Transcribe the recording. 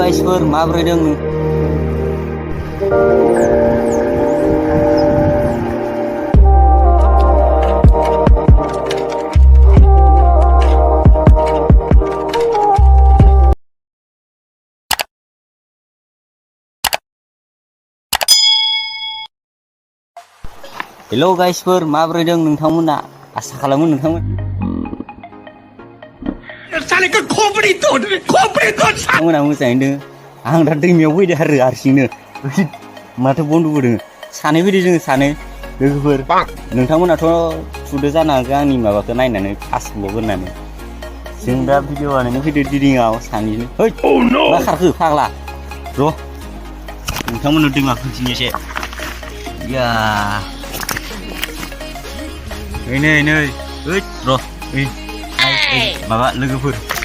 guysफोर माबोरै दं हेलो गाइसफोर माबोरै दं नोंथांमोना आसा खालामो नोंथांमोना मोजाङैनो दोङो आं दा दैमायाव फैदो आरो हारसिंनो माथो बन्द'बो दोङो सानै फैदो जोङो सानै लोगोफोर नोंथांमोनाथ' थुदो जानो हागौ आंनि माबाखौ नायनानै फार्स्ट ब्लग होननानै जों दा भिडिअ बानायनो फैदो दिरिङाव सानैजों है मा खारखो फाग्ला र' नोंथांमोननो दैमा खोन्थिनोसै या नै ओइ र' माबा लोगोफोर